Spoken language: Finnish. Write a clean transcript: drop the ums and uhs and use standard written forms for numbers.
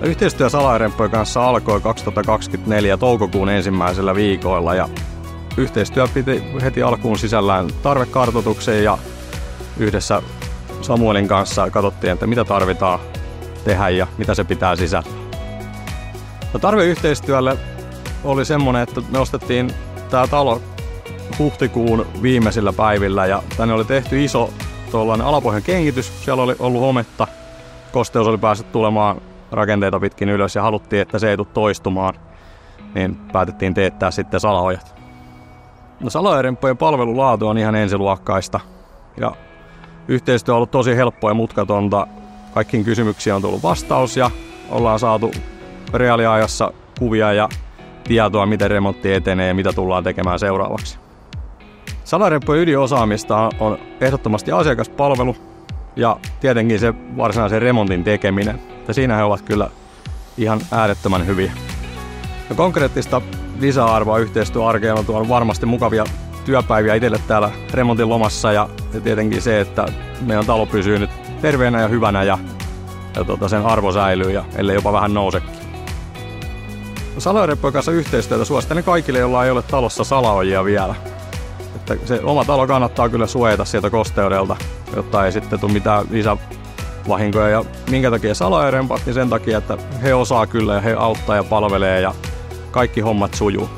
Yhteistyö Salaojäremppujen kanssa alkoi 2024 toukokuun ensimmäisellä viikoilla ja yhteistyö piti heti alkuun sisällään tarvekartoituksen ja yhdessä Samuelin kanssa katsottiin, että mitä tarvitaan tehdä ja mitä se pitää sisällä. Tarve yhteistyölle oli semmoinen, että me ostettiin tämä talo huhtikuun viimeisillä päivillä ja tänne oli tehty iso alapohjan kengitys. Siellä oli ollut hometta, kosteus oli päässyt tulemaan rakenteita pitkin ylös ja haluttiin, että se ei tule toistumaan, niin päätettiin teettää sitten salaojat. Salaojäremppujen palvelulaatu on ihan ensiluokkaista ja yhteistyö on ollut tosi helppoa ja mutkatonta. Kaikkiin kysymyksiin on tullut vastaus ja ollaan saatu reaaliajassa kuvia ja tietoa, miten remontti etenee ja mitä tullaan tekemään seuraavaksi. Salaojäremppujen ydinosaamista on ehdottomasti asiakaspalvelu ja tietenkin se varsinaisen remontin tekeminen. Ja siinä he ovat kyllä ihan äärettömän hyviä. Ja konkreettista lisäarvoa yhteistyöarkeen on tuonut varmasti mukavia työpäiviä itselle täällä remontin lomassa ja tietenkin se, että meidän talo pysyy nyt terveenä ja hyvänä ja sen arvo säilyy ja ellei jopa vähän nousekin. Salaojäremppujen kanssa yhteistyötä suosittelen kaikille, joilla ei ole talossa salaojia vielä. Että se oma talo kannattaa kyllä suojata sieltä kosteudelta, jotta ei sitten tule mitään lisävahinkoja. Ja minkä takia Salaojärempat, niin sen takia, että he osaa kyllä ja he auttaa ja palvelee ja kaikki hommat sujuu.